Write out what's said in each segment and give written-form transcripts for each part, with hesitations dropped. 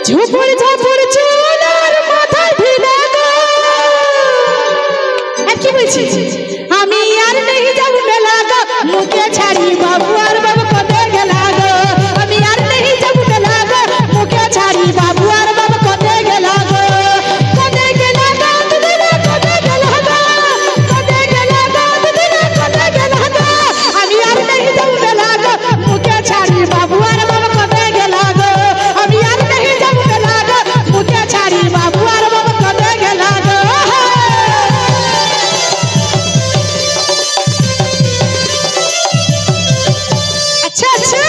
ঝুপুর ঝাপুর চুল আর মাথায় ভিড়ে গো। কি বলছি আমি আর नहीं যাব মেলা গো মুখে ছাড়ি বাবু আর বাবু কবে গেলা গো। আমি আর नहीं যাব মেলা গো মুখে ছাড়ি বাবু আর বাবু কবে গেলা গো। কবে গেলা গো দিদিরা কবে গেলা গো। কবে গেলা গো দিদিরা কবে গেলা গো। আমি আর नहीं যাব মেলা গো মুখে ছাড়ি বাবু আর বাবু কবে গেলা গো। আমি আর नहीं যাব মেলা গো মুখে ছাড়ি বাবু আর বাবু কবে গেলা গো। अच्छा अच्छा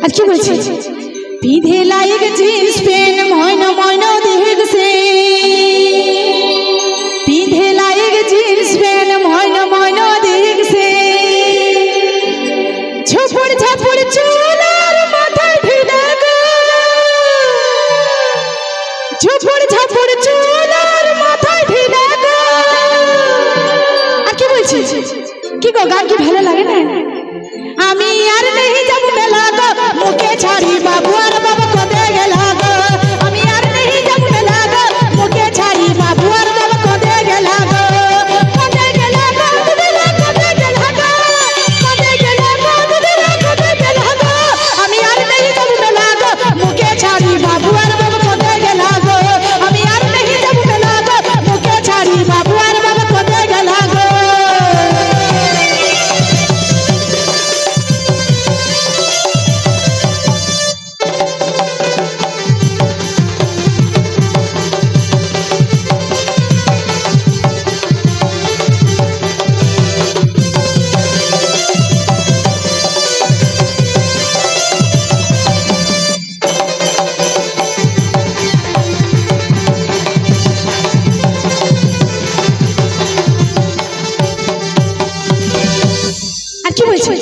आज की बोलছি पीधे लायक जींस पेन मोइनो मोइनो देख से। पीधे लायक जींस पेन मोइनो मोइनो देख से। झुपुर झपुर चूल और माথায় ভিড়ে গো। झुपुर झपुर चूल और माথায় ভিড়ে গো। আর কি বলছি কি গো গান কি ভালো লাগে না। আমি আর नहीं যাব মেলা গো মুখে ছাড়ি বাবু আর বাবা কবে গেলা গো। আমি আর नहीं যাব মেলা গো মুখে ছাড়ি বাবু আর বাবা কবে গেলা গো। কবে গেলা গো দিদিরা কবে গেলা গো। কবে গেলা গো দিদিরা কবে গেলা গো। আমি আর नहीं যাব মেলা গো মুখে ছাড়ি বাবু আর বাবা কবে গেলা গো। আমি আর नहीं যাব মেলা গো মুখে ছাড়ি বাবু আর বাবা কবে গেলা গো। আর কি বলছি